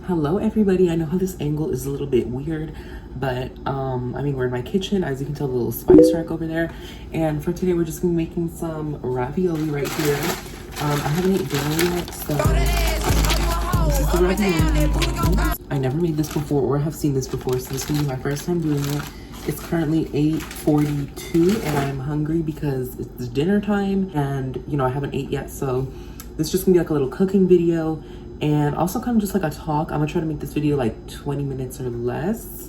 Hello everybody. I know how this angle is a little bit weird, but I mean, we're in my kitchen. As you can tell, the little spice rack over there. And for today, we're just gonna be making some ravioli right here. I haven't eaten dinner yet, so this is the ravioli. I never made this before or have seen this before, so this is gonna be my first time doing it. It's currently 8:42 and I'm hungry because it's dinner time and you know, I haven't ate yet, so this is just gonna be like a little cooking video and also kind of just like a talk. I'm gonna try to make this video like 20 minutes or less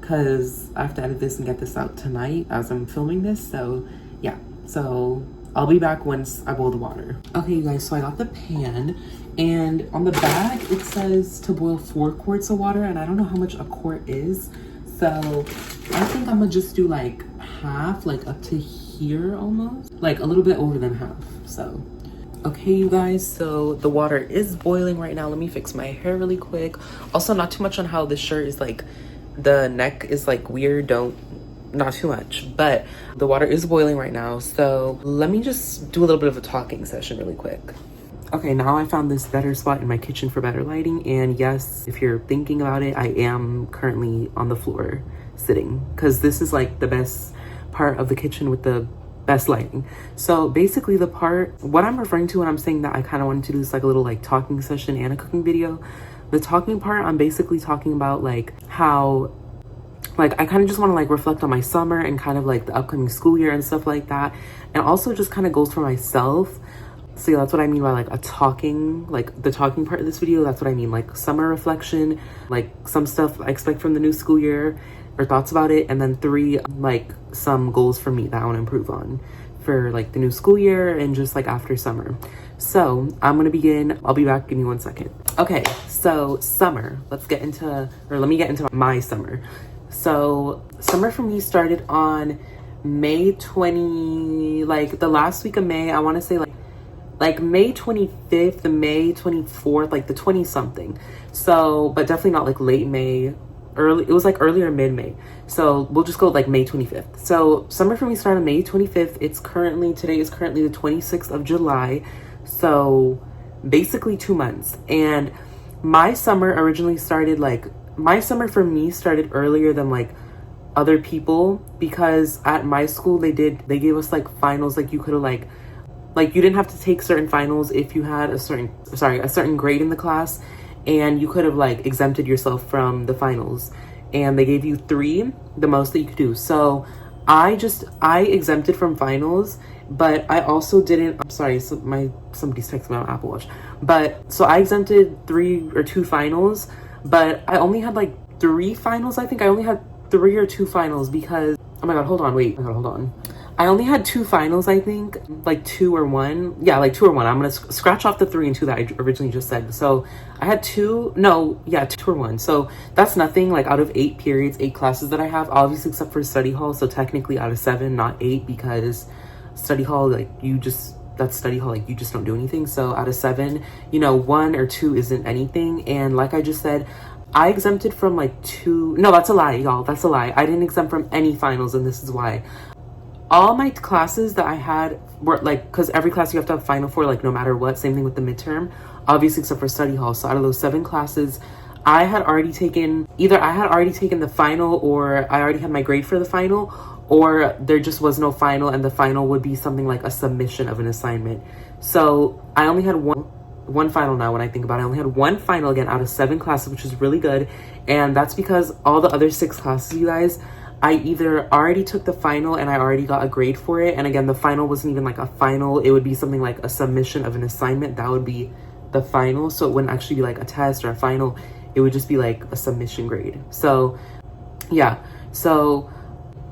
because I have to edit this and get this out tonight as I'm filming this. So yeah, so I'll be back once I boil the water. Okay, you guys, so I got the pan and on the bag it says to boil 4 quarts of water and I don't know how much a quart is. So I think I'm gonna just do like half, like up to here almost, like a little bit over than half. So okay, you guys, so the water is boiling right now. Let me fix my hair really quick. Also, not too much on how this shirt is like, the neck is like weird, not too much, but the water is boiling right now. So let me just do a little bit of a talking session really quick. Okay, now I found this better spot in my kitchen for better lighting. And yes, if you're thinking about it, I am currently on the floor sitting because this is like the best part of the kitchen with the best lighting. So basically what I'm referring to when I'm saying that I kind of wanted to do this like a little like talking session and a cooking video, the talking part, I'm basically talking about like how like I kind of just want to like reflect on my summer and kind of like the upcoming school year and stuff like that, and also just kind of goes for myself. So yeah, that's what I mean by like a talking, like the talking part of this video. That's what I mean, like summer reflection, like some stuff I expect from the new school year or thoughts about it, and then 3 like some goals for me that I want to improve on for like the new school year and just like after summer. So I'm gonna begin. I'll be back, give me 1 second. Okay, so summer, let me get into my summer. So summer for me started on May 20, like the last week of May. I want to say like May 25th to May 24th, like the 20 something. So, but definitely not like late May, it was like earlier mid-May. So we'll just go like May 25th. So summer for me started May 25th. Today is currently the 26th of July. So basically 2 months. And my summer for me started earlier than like other people, because at my school they gave us like finals, like you could have like you didn't have to take certain finals if you had a certain grade in the class, and you could have like exempted yourself from the finals, and they gave you 3, the most that you could do. So I exempted from finals, but I also didn't, I'm sorry, so somebody's texting me on Apple Watch, but so I exempted 3 or 2 finals, but I only had like 3 finals. I think I only had 3 or 2 finals because, oh my god, hold on. I only had 2 finals, I think, like 2 or 1. Yeah, like 2 or 1. I'm gonna scratch off the 3 and 2 that I originally just said. So I had 2 or 1. So that's nothing, like out of 8 periods, 8 classes that I have, obviously except for study hall. So technically out of 7, not 8, because study hall, like you just don't do anything. So out of 7, you know, 1 or 2 isn't anything. And like I just said, I exempted from like 2, no, that's a lie, y'all. That's a lie. I didn't exempt from any finals, and this is why. All my classes that I had were like, because every class you have to have final for, like no matter what, same thing with the midterm, obviously except for study hall. So out of those 7 classes, I had already taken the final, or I already had my grade for the final, or there just was no final, and the final would be something like a submission of an assignment. So I only had one final now when I think about it. I only had 1 final again out of 7 classes, which is really good. And that's because all the other 6 classes, you guys, I either already took the final and I already got a grade for it. And again, the final wasn't even like a final. It would be something like a submission of an assignment. That would be the final. So it wouldn't actually be like a test or a final. It would just be like a submission grade. So yeah, so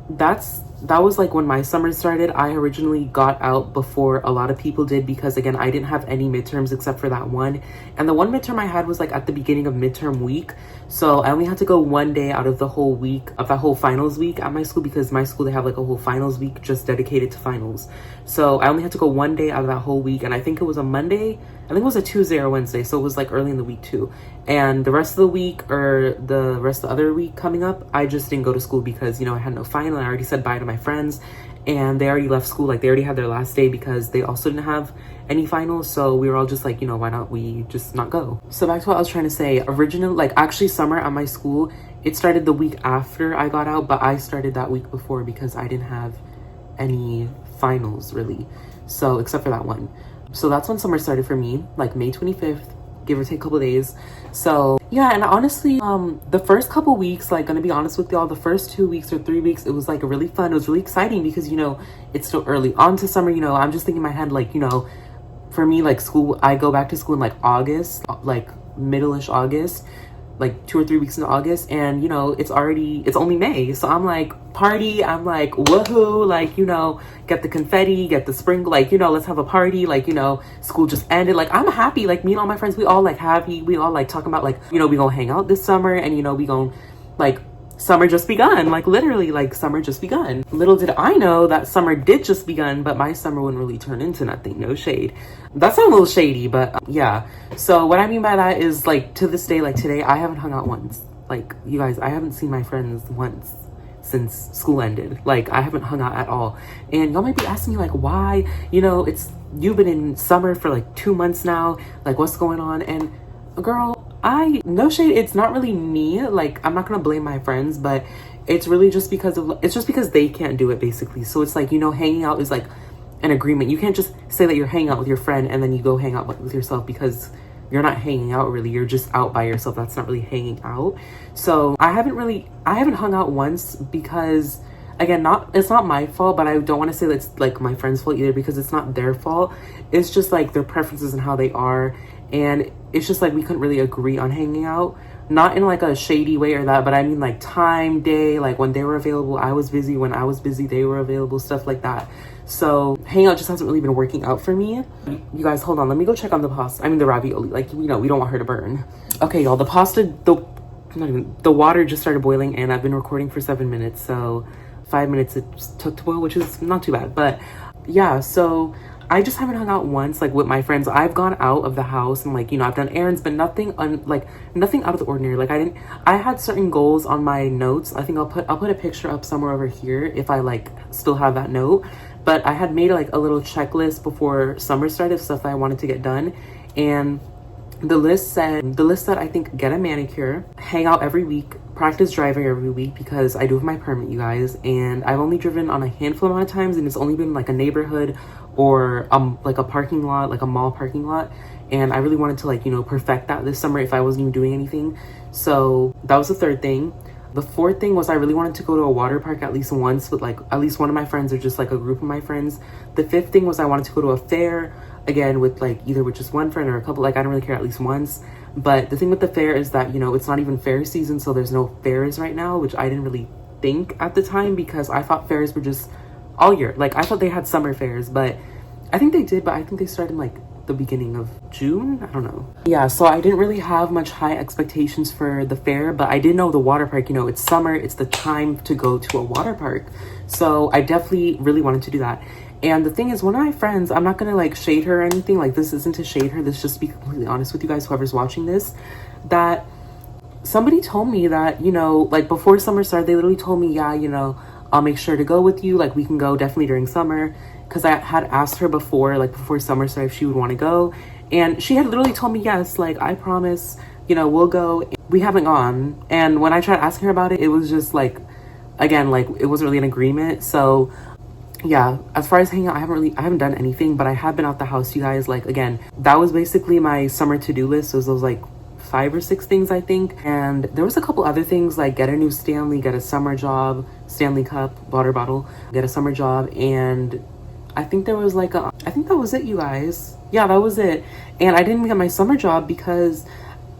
that was like when my summer started. I originally got out before a lot of people did, because again, I didn't have any midterms except for that one. And the one midterm I had was like at the beginning of midterm week. So I only had to go 1 day out of the whole week, of that whole finals week at my school, because my school, they have like a whole finals week just dedicated to finals. So I only had to go 1 day out of that whole week. And I think it was a Monday, I think it was a Tuesday or Wednesday. So it was like early in the week too. And the rest of the week, or the rest of the other week coming up, I just didn't go to school because, you know, I had no final. I already said bye to my friends. and they already left school. Like they already had their last day because they also didn't have any finals. So we were all just like, you know, why not we just not go? So back to what I was trying to say. Originally, like actually summer at my school, it started the week after I got out, but I started that week before because I didn't have any finals really. So except for that one. So that's when summer started for me, like May 25th, give or take a couple days. So yeah, and honestly, the first couple weeks, like gonna be honest with y'all, the first 2 weeks or 3 weeks, it was like really fun. It was really exciting because, you know, it's still early on to summer. You know, I'm just thinking in my head, like, you know, for me, like school, I go back to school in like August, like middle-ish August, like 2 or 3 weeks in August, and you know it's only May, so I'm like party, I'm like woohoo, like, you know, get the confetti, get the sprinkle, like, you know, let's have a party, like, you know, school just ended, like I'm happy, like me and all my friends, we all like happy, we all like talking about like, you know, we gonna hang out this summer, and you know we gonna like summer just begun, like literally like summer just begun. Little did I know that summer did just begun, but my summer wouldn't really turn into nothing. No shade. That sounds a little shady, but yeah. So what I mean by that is like to this day, like today, I haven't hung out once. Like you guys, I haven't seen my friends once since school ended. Like I haven't hung out at all. And y'all might be asking me like, why? You know, you've been in summer for like 2 months now. Like what's going on? And girl, no shade, it's not really me, like I'm not gonna blame my friends, but it's really just because they can't do it basically. So it's like, you know, hanging out is like an agreement. You can't just say that you're hanging out with your friend and then you go hang out with yourself, because you're not hanging out really, you're just out by yourself. That's not really hanging out. So I haven't hung out once because, again, it's not my fault, but I don't want to say that it's like my friend's fault either, because it's not their fault. It's just like their preferences and how they are, and it's just like we couldn't really agree on hanging out. Not in like a shady way or that, but I mean like time, day, like when they were available, I was busy. When I was busy, they were available, stuff like that. So hanging out just hasn't really been working out for me. You guys, hold on, let me go check on the pasta. I mean the ravioli, like, you know, we don't want her to burn. Okay, y'all, the water just started boiling, and I've been recording for 7 minutes, so 5 minutes it took to boil, which is not too bad. But yeah, so I just haven't hung out once, like with my friends. I've gone out of the house and like, you know, I've done errands, but nothing out of the ordinary. Like I had certain goals on my notes. I think I'll put a picture up somewhere over here if I like still have that note. But I had made like a little checklist before summer started of stuff that I wanted to get done. And the list said I think get a manicure, hang out every week, practice driving every week, because I do have my permit, you guys, and I've only driven on a handful amount of times, and it's only been like a neighborhood or like a parking lot, like a mall parking lot. And I really wanted to like, you know, perfect that this summer if I wasn't even doing anything. So that was the third thing. The fourth thing was I really wanted to go to a water park at least once with like at least one of my friends, or just like a group of my friends. The fifth thing was I wanted to go to a fair, again with like either with just one friend or a couple. Like I don't really care, at least once. But the thing with the fair is that, you know, it's not even fair season, so there's no fairs right now, which I didn't really think at the time, because I thought fairs were just all year. Like I thought they had summer fairs, but I think they did, but I think they started in like the beginning of June, I don't know. Yeah, so I didn't really have much high expectations for the fair, but I did know the water park, you know, it's summer, it's the time to go to a water park. So I definitely really wanted to do that. And the thing is, one of my friends, I'm not gonna like shade her or anything, like this isn't to shade her, this is just to be completely honest with you guys, whoever's watching this, that somebody told me that, you know, like before summer started, they literally told me, yeah, you know, I'll make sure to go with you, like we can go definitely during summer. Because I had asked her before, like before summer started, if she would want to go, and she had literally told me yes, like I promise, you know, we'll go. We haven't gone, and when I tried asking her about it, it was just like, again, like it wasn't really an agreement. So yeah, as far as hanging out, I haven't done anything, but I have been out the house, you guys. Like again, that was basically my summer to-do list. So those like 5 or 6 things, I think. And there was a couple other things, like get a new Stanley, get a summer job, Stanley cup, water bottle, get a summer job, and I think there was like I think that was it, you guys. Yeah, that was it. And I didn't get my summer job because,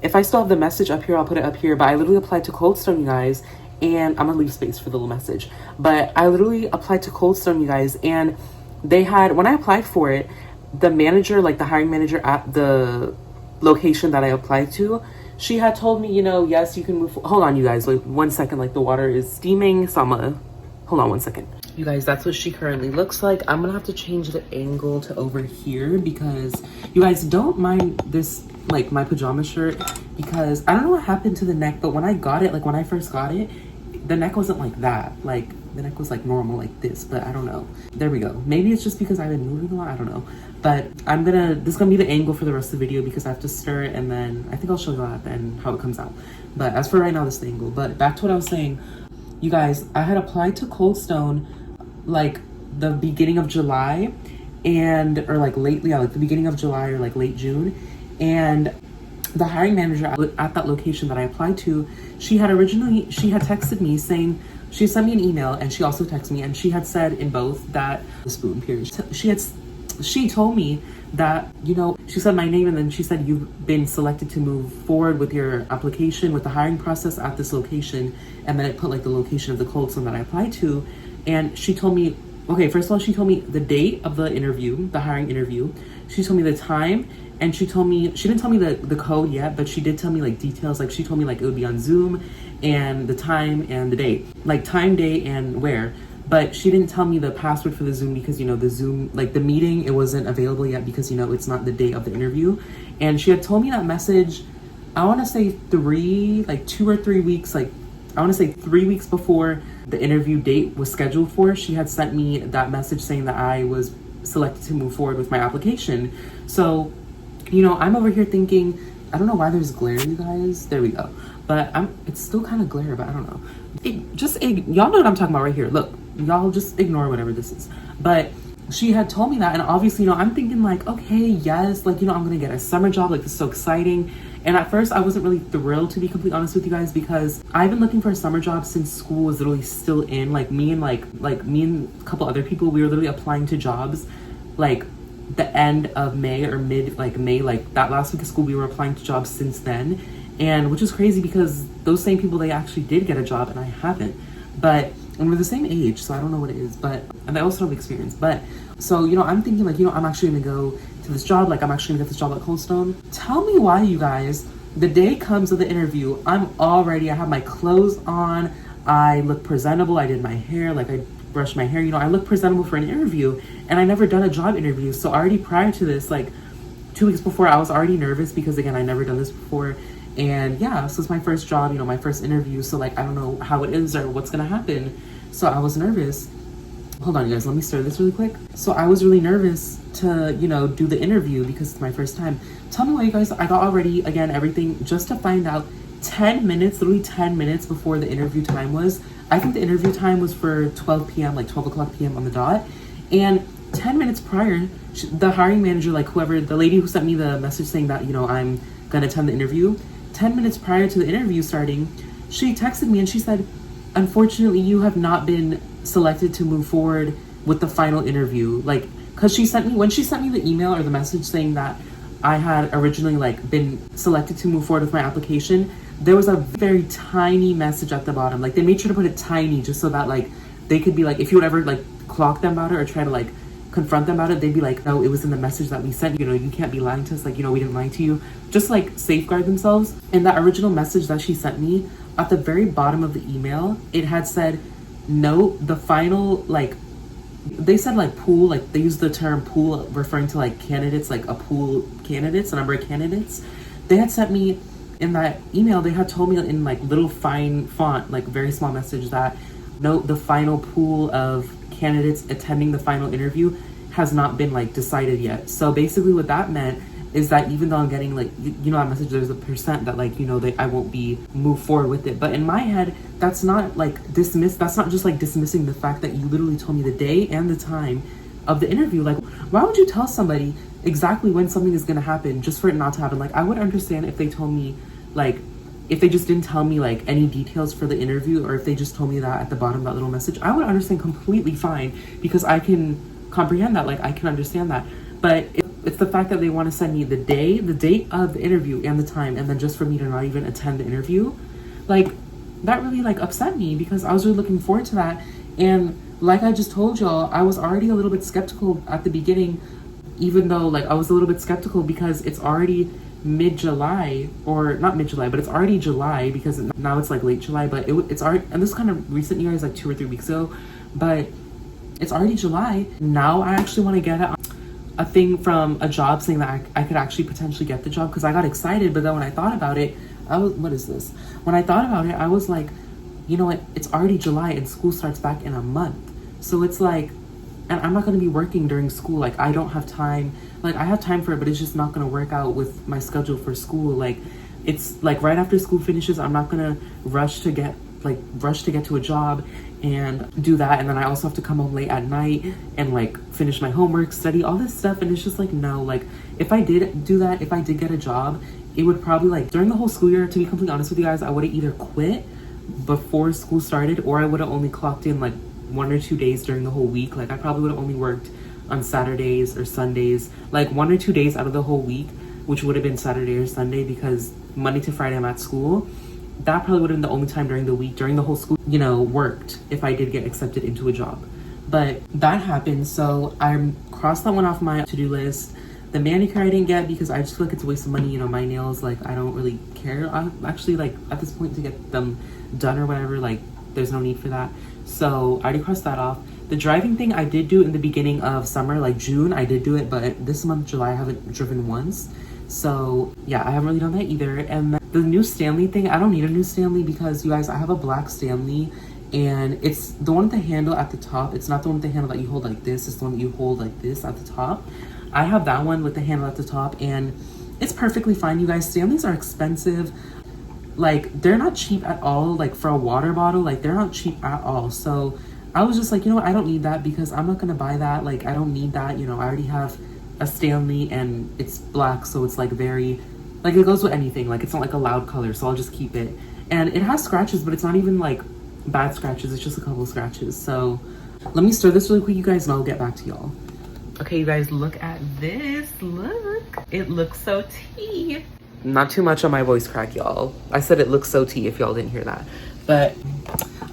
if I still have the message up here, I'll put it up here, but I literally applied to Cold Stone, you guys, and I'm gonna leave space for the little message. But I literally applied to Cold Stone, you guys, and they had, when I applied for it, the manager, like the hiring manager at the location that I applied to, she had told me, you know, yes, you can move. Hold on, you guys, like 1 second, like the water is steaming, so I'm gonna, hold on 1 second. You guys, that's what she currently looks like. I'm gonna have to change the angle to over here, because you guys don't mind this, like my pajama shirt, because I don't know what happened to the neck, but when I got it, like when I first got it, the neck wasn't like that. Like the neck was like normal like this, but I don't know. There we go. Maybe it's just because I've been moving a lot, I don't know. But this is gonna be the angle for the rest of the video because I have to stir it, and then I think I'll show you that and how it comes out. But as for right now, this is the angle. But back to what I was saying, you guys, I had applied to Cold Stone like the beginning of July or like lately, yeah, like the beginning of July or like late June. And the hiring manager at that location that I applied to, she had texted me saying, she sent me an email and she also texted me, and she had said in both that the spoon period. She told me that, you know, she said my name and then she said, you've been selected to move forward with your application with the hiring process at this location. And then it put like the location of the Cold Stone that I applied to. And she told me, okay, first of all, she told me the date of the interview, the hiring interview. She told me the time, and she didn't tell me the code yet, but she did tell me like details. Like she told me like it would be on Zoom and the time and the date, like time, day, and where. But she didn't tell me the password for the Zoom because, you know, the Zoom, like the meeting, it wasn't available yet because, you know, it's not the day of the interview. And she had told me that message, I want to say 2 or 3 weeks, like I want to say 3 weeks before the interview date was scheduled for. She had sent me that message saying that I was selected to move forward with my application. So, you know, I'm over here thinking, I don't know why there's glare, you guys. There we go. But it's still kind of glare, but I don't know. Y'all know what I'm talking about right here. Look, y'all just ignore whatever this is. But she had told me that, and obviously, you know, I'm thinking like, okay, yes, like, you know, I'm gonna get a summer job, like this is so exciting. And at first I wasn't really thrilled, to be completely honest with you guys, because I've been looking for a summer job since school was literally still in. Like me and a couple other people, we were literally applying to jobs like the end of May or May, like that last week of school, we were applying to jobs since then. And which is crazy because those same people, they actually did get a job and I haven't. And we're the same age, so I don't know what it is, and I also have experience. But so, you know, I'm thinking like, you know, I'm actually gonna go to this job, like I'm actually gonna get this job at Cold Stone. Tell me why, you guys, the day comes of the interview, I have my clothes on, I look presentable, I did my hair, like I brushed my hair, you know, I look presentable for an interview, and I never done a job interview. So already prior to this, like 2 weeks before, I was already nervous because again, I never done this before. And yeah, so it's my first job, you know, my first interview. So like, I don't know how it is or what's gonna happen. So I was nervous. Hold on, you guys, let me stir this really quick. So I was really nervous to, you know, do the interview because it's my first time. Tell me why, you guys, I got already, again, everything just to find out 10 minutes, literally 10 minutes before the interview time was. I think the interview time was for 12 p.m., like 12 o'clock p.m. on the dot. And 10 minutes prior, the hiring manager, like whoever, the lady who sent me the message saying that, you know, I'm gonna attend the interview, 10 minutes prior to the interview starting, she texted me and she said, unfortunately, you have not been selected to move forward with the final interview. Like, because when she sent me the email or the message saying that I had originally like been selected to move forward with my application, there was a very tiny message at the bottom. Like they made sure to put it tiny just so that like they could be like, if you would ever like clock them about it or try to like confront them about it, they'd be like, no, it was in the message that we sent, you know, you can't be lying to us, like, you know, we didn't lie to you, just like safeguard themselves. And that original message that she sent me, at the very bottom of the email, it had said, no, the final, like, they said like pool, like they used the term pool referring to like candidates, like a pool candidates, a number of candidates. They had sent me in that email, they had told me in like little fine font, like very small message that no, the final pool of candidates attending the final interview has not been like decided yet. So basically what that meant is that even though I'm getting like, you know, that message, there's a percent that like, you know, I won't be moved forward with it. But in my head, that's not like that's not just like dismissing the fact that you literally told me the day and the time of the interview. Like, why would you tell somebody exactly when something is gonna happen just for it not to happen? Like, I would understand if they told me, like, if they just didn't tell me like any details for the interview, or if they just told me that at the bottom of that little message, I would understand completely fine because I can comprehend that, like I can understand that. But it's the fact that they want to send me the date of the interview and the time, and then just for me to not even attend the interview, like that really like upset me because I was really looking forward to that. And like I just told y'all, I was already a little bit skeptical at the beginning, even though like I was a little bit skeptical because it's already mid-July, or not mid-July, but it's already July because now it's like late July, but it's already, and this is kind of recent, you guys, like 2 or 3 weeks ago, but it's already July. Now I actually want to get a thing from a job saying that I could actually potentially get the job because I got excited, but then when I thought about it, when I thought about it, I was like, you know what, it's already July and school starts back in a month. So it's like, and I'm not going to be working during school. Like, I don't have time. Like, I have time for it, but it's just not going to work out with my schedule for school. Like, it's like right after school finishes, I'm not going to rush to get to a job and do that. And then I also have to come home late at night and like finish my homework, study all this stuff. And it's just like, no, like if I did do that, if I did get a job, it would probably like during the whole school year, to be completely honest with you guys, I would have either quit before school started, or I would have only clocked in like 1 or 2 days during the whole week. Like I probably would have only worked on Saturdays or Sundays, like 1 or 2 days out of the whole week, which would have been Saturday or Sunday, because Monday to Friday I'm at school. That probably would have been the only time during the week, during the whole school, you know, worked if I did get accepted into a job. But that happened, so I crossed that one off my to-do list. The manicure I didn't get because I just feel like it's a waste of money. You know, my nails, like, I don't really care. I'm actually, like, at this point to get them done or whatever, like, there's no need for that. So I already crossed that off. The driving thing I did do in the beginning of summer, like June, I did do it, but this month, July, I haven't driven once. So yeah, I haven't really done that either. And the new Stanley thing, I don't need a new Stanley because you guys, I have a black Stanley and it's the one with the handle at the top. It's not the one with the handle that you hold like this. It's the one that you hold like this at the top. I have that one with the handle at the top and it's perfectly fine, you guys. Stanleys are expensive. Like, they're not cheap at all. Like, for a water bottle, like, they're not cheap at all. So I was just like, you know what, I don't need that because I'm not gonna buy that. Like, I don't need that. You know, I already have a Stanley and it's black, so it's like very, like, it goes with anything. Like, it's not like a loud color, so I'll just keep it. And it has scratches, but it's not even like bad scratches. It's just a couple scratches. So let me stir this really quick, you guys, and I'll get back to y'all. Okay, you guys, look at this. Look, it looks so tea. Not too much on my voice crack, y'all. I said it looks so tea if y'all didn't hear that. But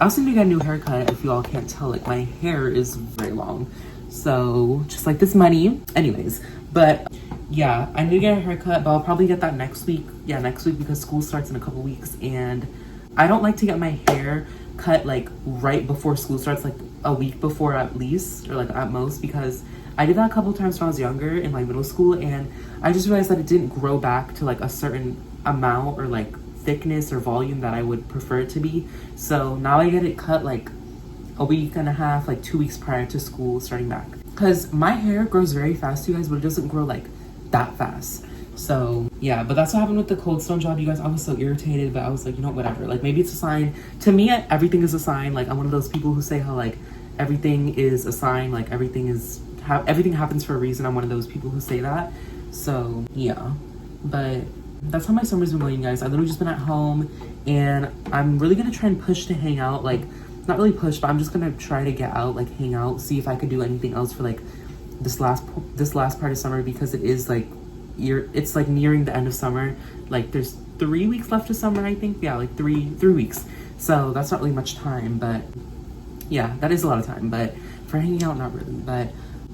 I also need to get a new haircut. If y'all can't tell, like, my hair is very long. So just like this money. Anyways, but yeah, I need to get a haircut, but I'll probably get that next week. Yeah, next week because school starts in a couple weeks. And I don't like to get my hair cut like right before school starts, like a week before at least, or like at most, because I did that a couple times when I was younger in like middle school, and I just realized that it didn't grow back to like a certain amount or like thickness or volume that I would prefer it to be. So now I get it cut like a week and a half, like 2 weeks prior to school starting back. Because my hair grows very fast, you guys, but it doesn't grow like that fast. So yeah, but that's what happened with the Cold Stone job, you guys. I was so irritated, but I was like, you know, whatever. Like, maybe it's a sign. To me, everything is a sign. Like, I'm one of those people who say how like everything is a sign, like everything happens for a reason. I'm one of those people who say that. So yeah, but that's how my summer's been going, guys. I've literally just been at home, and I'm really gonna try and push to hang out. Like, not really push, but I'm just gonna try to get out, like hang out, see if I could do anything else for like this last part of summer, because it is like it's like nearing the end of summer. Like, there's 3 weeks left of summer, I think. Yeah, like three weeks. So that's not really much time, but yeah, that is a lot of time. But for hanging out, not really. But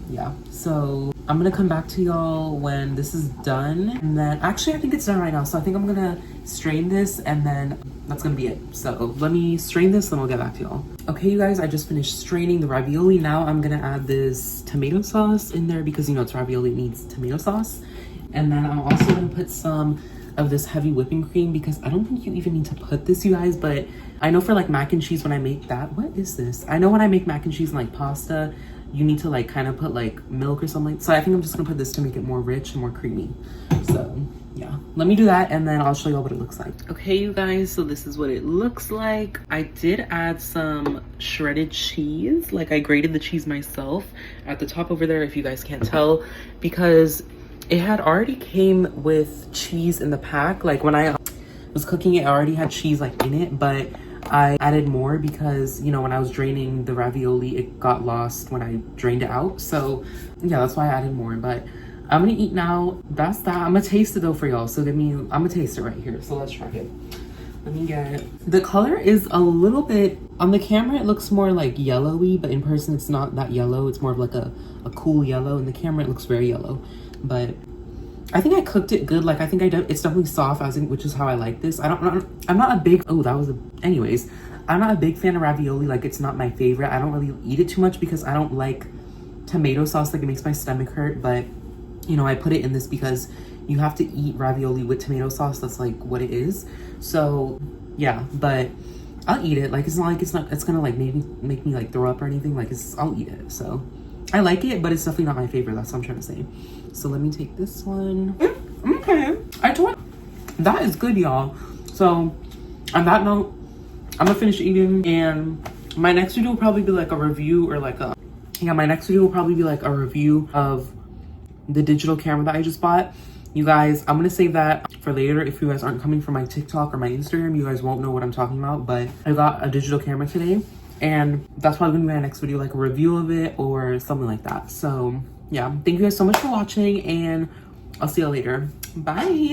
yeah, so I'm gonna come back to y'all when this is done. And then actually, I think it's done right now, so I think I'm gonna strain this, and then that's gonna be it. So let me strain this, then we'll get back to y'all. Okay, you guys, I just finished straining the ravioli. Now I'm gonna add this tomato sauce in there because, you know, it's ravioli, it needs tomato sauce. And then I'm also gonna put some of this heavy whipping cream, because I don't think you even need to put this, you guys, but I know for like mac and cheese, when I make that, what is this? I know when I make mac and cheese and like pasta, you need to like kind of put like milk or something. So I think I'm just gonna put this to make it more rich and more creamy. So yeah, let me do that, and then I'll show you all what it looks like. Okay, you guys, so this is what it looks like. I did add some shredded cheese. Like, I grated the cheese myself at the top over there, if you guys can't tell, because it had already came with cheese in the pack. Like, when I was cooking it, I already had cheese like in it, but I added more because, you know, when I was draining the ravioli, it got lost when I drained it out. So yeah, that's why I added more. But I'm gonna eat now. That's that. I'm gonna taste it though for y'all. So I'm gonna taste it right here. So let's try it. Let me get it. The color is a little bit, on the camera it looks more like yellowy, but in person it's not that yellow. It's more of like a cool yellow. In the camera it looks very yellow, but I think I cooked it good. Like, I think it's definitely soft, which is how I like this. I'm not a big, anyways, I'm not a big fan of ravioli. Like, it's not my favorite. I don't really eat it too much because I don't like tomato sauce. Like, it makes my stomach hurt. But, you know, I put it in this because you have to eat ravioli with tomato sauce. That's like what it is. So yeah, but I'll eat it. Like, it's not like it's gonna like make me like throw up or anything. Like, I'll eat it. So I like it, but it's definitely not my favorite. That's what I'm trying to say. So let me take this one. Okay, I told that is good, y'all. So on that note, I'm gonna finish eating, and my next video will probably be like a review or like a, yeah, my next video will probably be like a review of the digital camera that I just bought. You guys, I'm gonna save that for later. If you guys aren't coming from my TikTok or my Instagram, you guys won't know what I'm talking about, but I got a digital camera today, and that's probably gonna be my next video, like a review of it or something like that. So yeah, thank you guys so much for watching, and I'll see you later. Bye.